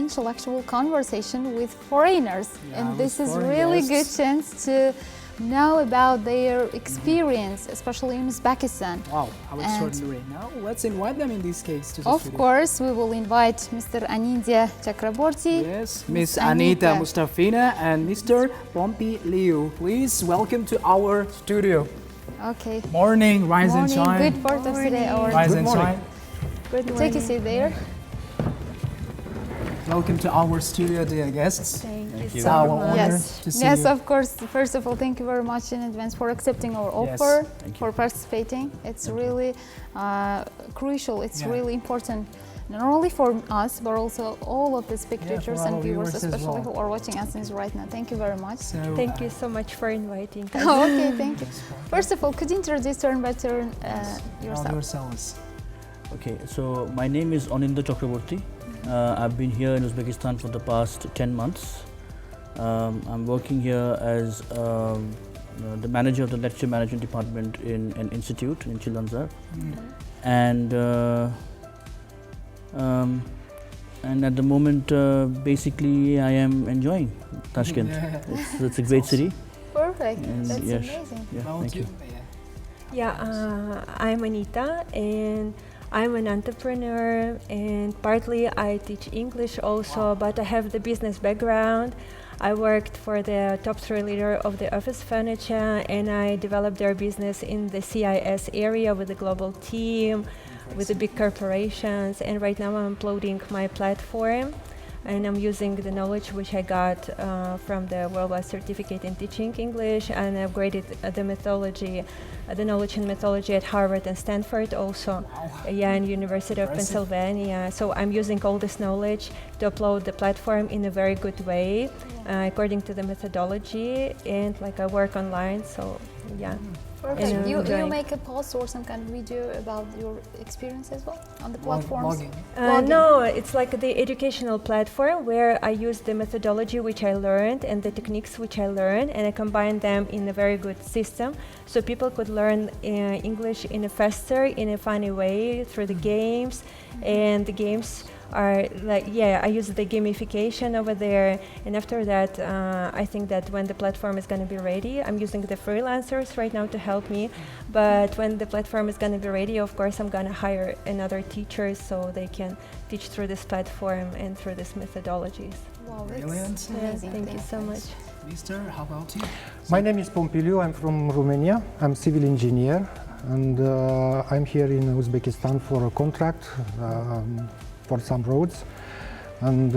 intellectual conversation with foreigners. And this is really good chance to know about their experience, especially in Uzbekistan. Wow, how extraordinary. Now let's invite them in this case to the Of studio. course, we will invite Mr. Anindya Chakraborty. Yes, Miss Anita Mustafina and Mr. Pompi Liu. Please welcome to our studio. Okay. Morning, rise and shine. Good part of today. Rise and shine. Good morning. Take a seat there. Welcome to our studio, dear guests. Thank you It's so our much. honor to see Yes, you. of course. First of all, thank you very much in advance for accepting our offer, for participating. It's really crucial. It's really important, not only for us, but also all of the spectators and viewers, especially who are watching us right now. Thank you very much. So, Thank you so much for inviting us. Okay, thank you. First of all, could you introduce turn by turn yourself? Okay, so my name is Anindya Chakraborty. I've been here in Uzbekistan for the past 10 months. I'm working here as the manager of the lecture management department in an institute in Chilanzar. And at the moment, basically, I am enjoying Tashkent. It's a great city. Perfect. And That's yes, amazing. Yeah, thank you. Yeah, I'm Anita and I'm an entrepreneur, and partly I teach English also, but I have the business background. I worked for the top 3 leader of the office furniture, and I developed their business in the CIS area with a global team, with the big corporations, and right now I'm uploading my platform. And I'm using the knowledge which I got from the worldwide certificate in teaching English, and I upgraded the methodology, the knowledge in methodology at Harvard and Stanford also, and University of Pennsylvania. So I'm using all this knowledge to upload the platform in a very good way, according to the methodology, and like I work online, so yeah. Perfect. You make a post or some kind of video about your experience as well on the platforms? No, it's like the educational platform where I use the methodology which I learned and the techniques which I learned, and I combine them in a very good system so people could learn English in a faster, in a funny way through the games. And the games are like, I use the gamification over there, and after that I think that when the platform is going to be ready, I'm using the freelancers right now to help me, but when the platform is going to be ready, of course I'm going to hire another teachers so they can teach through this platform and through these methodologies. Wow, brilliant. Amazing. Thank you so much. Mister, how about you? My name is Pompi Liu. I'm from Romania. I'm civil engineer, and I'm here in Uzbekistan for a contract for some roads. And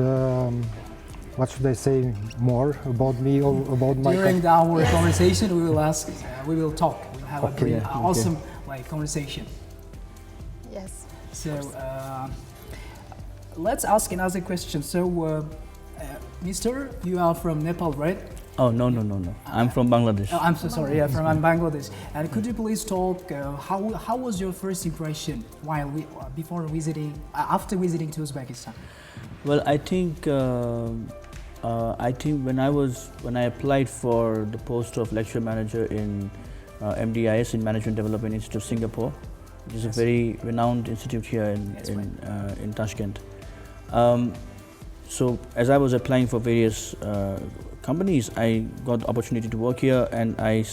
what should I say more about me or about my? During our conversation, we will ask. We will talk. We'll have a awesome conversation. Yes. So let's ask another question. So, Mister, you are from Nepal, right? Oh, no. I'm from Bangladesh. Oh, I'm so sorry. Yeah, from Bangladesh. And could you please talk? How was your first impression while after visiting to Uzbekistan? Well, I think when I applied for the post of lecture manager in MDIS, in Management Development Institute of Singapore, which is a very renowned institute here in Tashkent. So as I was applying for various companies, I got the opportunity to work here, and I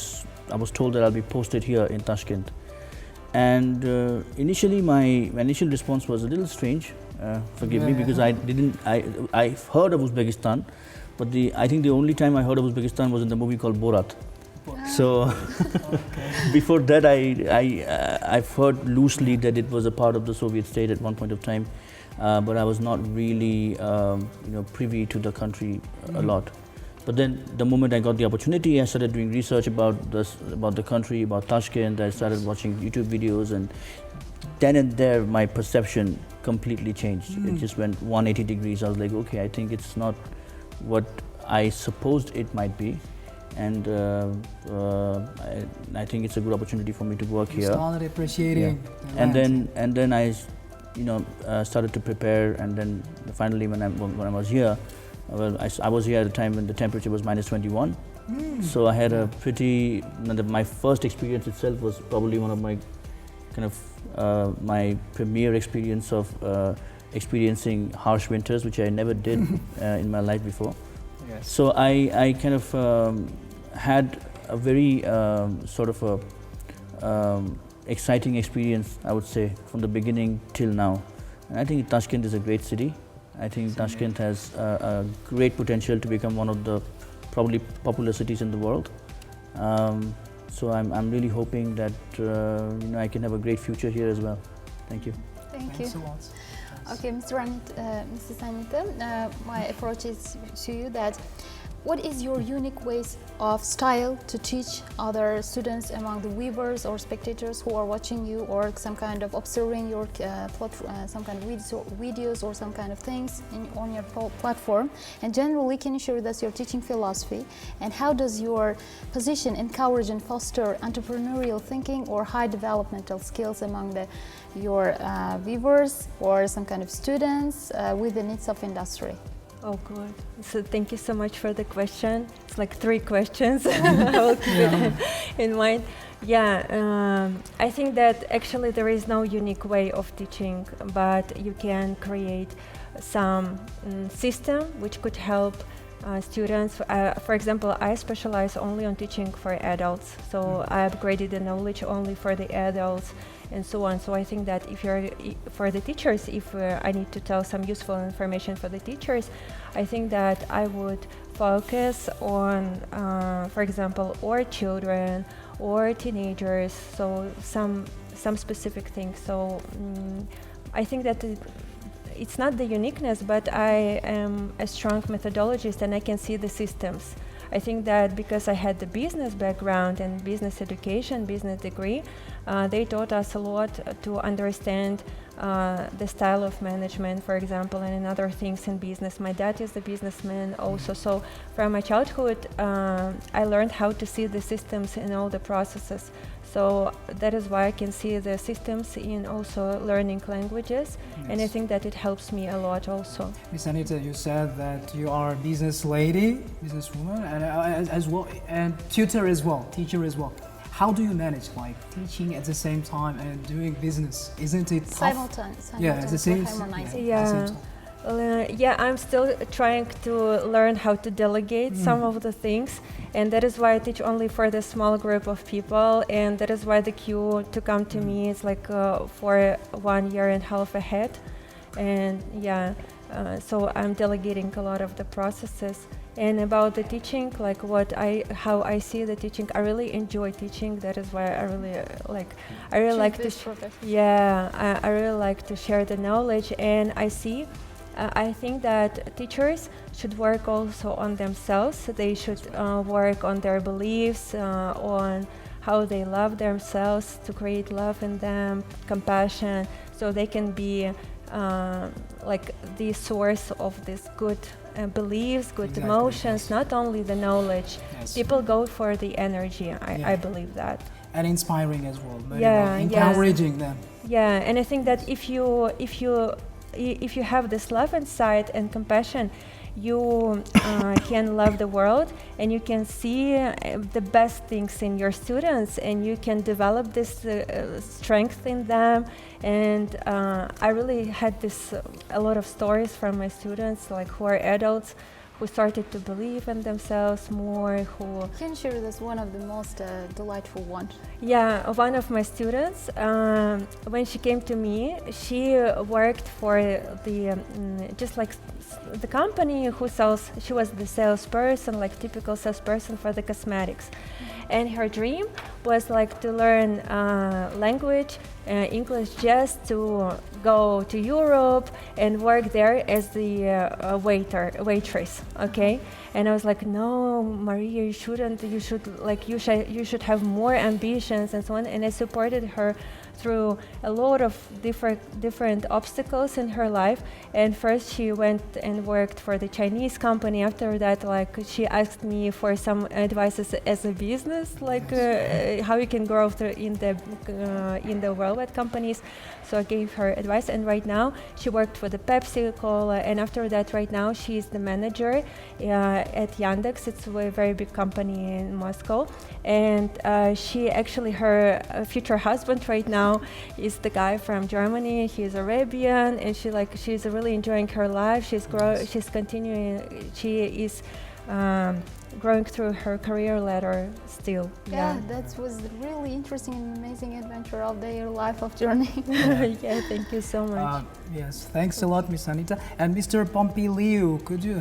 was told that I'll be posted here in Tashkent. And initially, my initial response was a little strange. Forgive me, because I heard of Uzbekistan, but I think the only time I heard of Uzbekistan was in the movie called Borat. So before that, I've heard loosely that it was a part of the Soviet state at one point of time, but I was not really privy to the country a lot. But then the moment I got the opportunity, I started doing research about the country, about Tashkent. I started watching YouTube videos, and then and there my perception completely changed. It just went 180 degrees. I was like, okay, I think it's not what I supposed it might be. And I think it's a good opportunity for me to work here. Started appreciating. And then I started to prepare, and then finally when I was here, well, I was here at a time when the temperature was -21. So I had a pretty, my first experience itself was probably one of my my premier experience of experiencing harsh winters, which I never did in my life before. Yes. So I kind of had a very sort of a exciting experience, I would say, from the beginning till now. And I think Tashkent is a great city. I think Tashkent has a great potential to become one of the probably popular cities in the world. So I'm really hoping that I can have a great future here as well. Thank you. Thank you. Thanks a lot. Okay, Mrs. Anita, my approach is to you that what is your unique ways of style to teach other students among the viewers or spectators who are watching you, or some kind of observing your some kind of videos or some kind of things on your platform? And generally, can you share with us your teaching philosophy, and how does your position encourage and foster entrepreneurial thinking or high developmental skills among your viewers or some kind of students with the needs of industry? Oh, good. So thank you so much for the question. It's like 3 questions. I will keep it in mind. Yeah, I think that actually there is no unique way of teaching, but you can create some system which could help students. For example, I specialize only on teaching for adults, so I upgraded the knowledge only for the adults and so on. So I think that if you're for the teachers, if I need to tell some useful information for the teachers, I think that I would focus on, for example, or children or teenagers, so some specific things. So I think that it's not the uniqueness, but I am a strong methodologist and I can see the systems. I think that because I had the business background and business education, business degree, they taught us a lot to understand the style of management, for example, and other things in business. My dad is a businessman also, so from my childhood I learned how to see the systems in all the processes. So that is why I can see the systems in also learning languages, and I think that it helps me a lot also. Miss Anita, you said that you are a business lady, businesswoman, and as well, and tutor as well, teacher as well. How do you manage like teaching at the same time and doing business? Isn't it tough? Simultaneously. Yeah, at the same Yeah. Yeah, I'm still trying to learn how to delegate some of the things, and that is why I teach only for the small group of people, and that is why the queue to come to me is like for 1.5 years ahead. And yeah, so I'm delegating a lot of the processes. And about the teaching, like how I see the teaching, I really enjoy teaching. That is why I really like to I really like to share the knowledge. And I think that teachers should work also on themselves. They should work on their beliefs, on how they love themselves, to create love in them, compassion, so they can be like the source of this good beliefs, good emotions, not only the knowledge. People go for the energy, I believe that. And inspiring as well, encouraging them. Yeah, and I think that if you have this love inside and compassion, you can love the world, and you can see the best things in your students, and you can develop this strength in them. And I really had a lot of stories from my students, like who are adults, who started to believe in themselves more. Can you share with us one of the most delightful ones? Yeah, one of my students, when she came to me, she worked for the just like the company who sells. She was the salesperson, like typical salesperson for the cosmetics, and her dream was like to learn language, English, just to go to Europe and work there as the waitress. Okay, and I was like, no, Maria, you shouldn't. You should have more ambitions and so on. And I supported her through a lot of different obstacles in her life. And first she went and worked for the Chinese company. After that, like, she asked me for some advices as a business, like how you can grow in the worldwide companies. So I gave her advice, and right now she worked for the Pepsi Cola, and after that right now she is the manager at Yandex. It's a very big company in Moscow, and she actually, her future husband right now now is the guy from Germany. He's Arabian, and she's really enjoying her life. She's continuing. She is growing through her career ladder still. Yeah, that was really interesting and amazing adventure of their life of journey. Yeah, thank you so much. Yes, thanks a lot, Miss Anita. And Mr. Pompiliu, could you?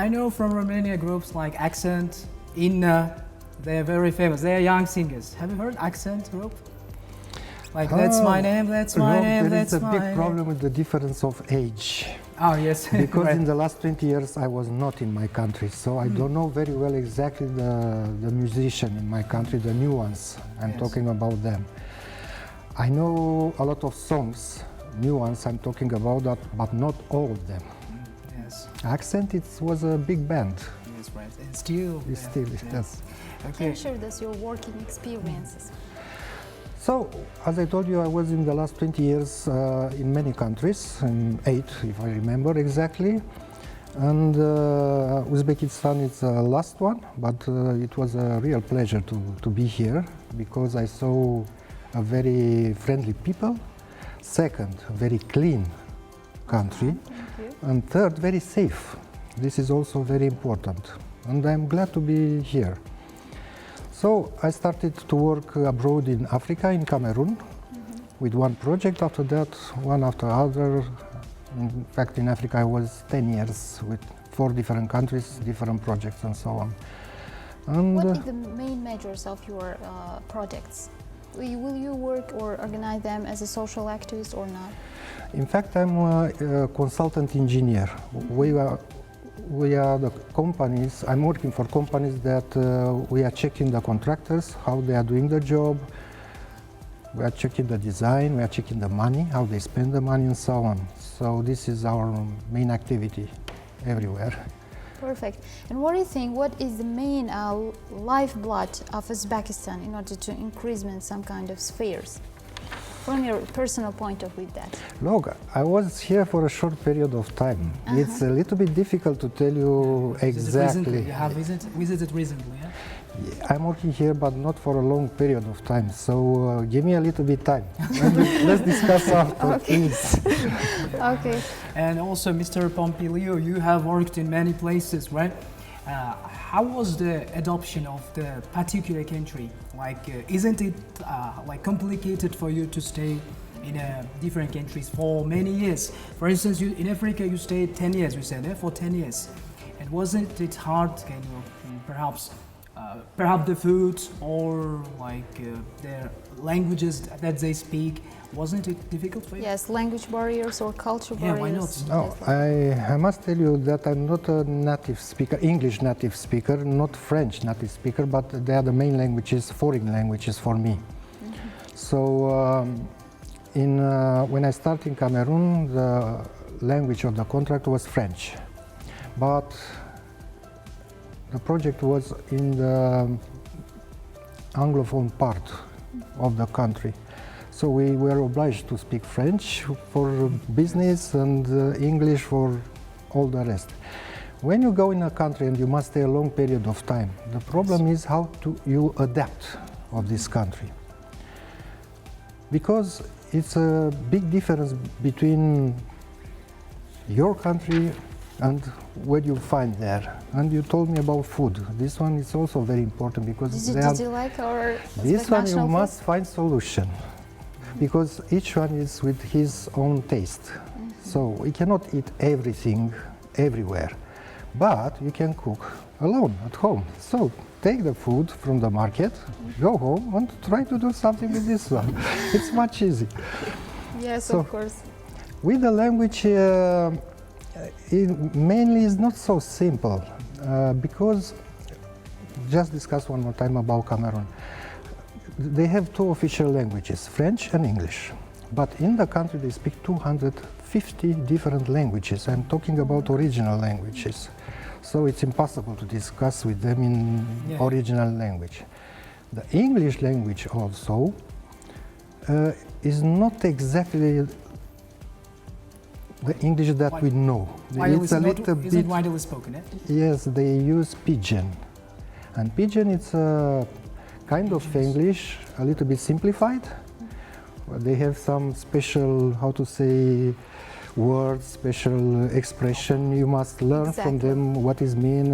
I know from Romania groups like Accent, Inna, they're very famous. They are young singers. Have you heard Accent group? Like that's my name, that's my name, that's my name. There is a big problem with the difference of age. Oh yes. Because right. in the last 20 years I was not in my country, so I don't know very well exactly the musician in my country, the new ones. I'm talking about them. I know a lot of songs, new ones I'm talking about that, but not all of them. Yes. Accent, it was a big band. Yes, right. And still. It's still, yes. Okay. Can you share us your working experiences? So, as I told you, I was in the last 20 years in many countries, in 8 if I remember exactly. And Uzbekistan is the last one, but it was a real pleasure to be here because I saw a very friendly people. Second, very clean country. And third, very safe. This is also very important. And I'm glad to be here. So I started to work abroad in Africa, in Cameroon, with one project. After that, one after other. In fact, in Africa, I was 10 years with 4 different countries, different projects, and so on. And what are the main measures of your projects? Will you work or organize them as a social activist or not? In fact, I'm a consultant engineer. We are the companies, I'm working for companies that we are checking the contractors, how they are doing the job. We are checking the design, we are checking the money, how they spend the money and so on. So this is our main activity everywhere. Perfect. And what do you think, what is the main lifeblood of Uzbekistan in order to increase in some kind of spheres? From your personal point of view, that. Look, I was here for a short period of time. It's a little bit difficult to tell you exactly. You have visited recently, yeah? I'm working here, but not for a long period of time. So give me a little bit time. Let's discuss after, please. Okay. And also, Mr. Pompiliu, you have worked in many places, right? How was the adoption of the particular country? Like, isn't it like complicated for you to stay in different countries for many years? For instance, in Africa, you stayed 10 years. You said for 10 years, and wasn't it hard? Kind of, perhaps the food or like their languages that they speak. Wasn't it difficult for you? Yes, language barriers or culture barriers. Yeah, why not? No, I must tell you that I'm not a native speaker, English native speaker, not French native speaker, but they are the main languages, foreign languages for me. So when I started in Cameroon, the language of the contract was French, but the project was in the Anglophone part of the country. So we were obliged to speak French for business and English for all the rest. When you go in a country and you must stay a long period of time, the problem is how you adapt of this country. Because it's a big difference between your country and what you find there. And you told me about food. This one is also very important because did you like our this one you food? must find solution. Because each one is with his own taste. So we cannot eat everything everywhere, but you can cook alone at home. So take the food from the market, go home and try to do something with this one. It's much easier. Yes, So, of course. with the language, it mainly is not so simple because, just discuss one more time about Cameroon. They have 2 official languages, French and English. But in the country they speak 250 different languages. I'm talking about original languages. So it's impossible to discuss with them in original language. The English language also is not exactly the English that we know. It's a little bit. Is it widely spoken? Yes, they use Pidgin. And Pidgin, it's a kind of English, a little bit simplified, They have some special, how to say, words, special expression. You must learn from Exactly. them what is mean.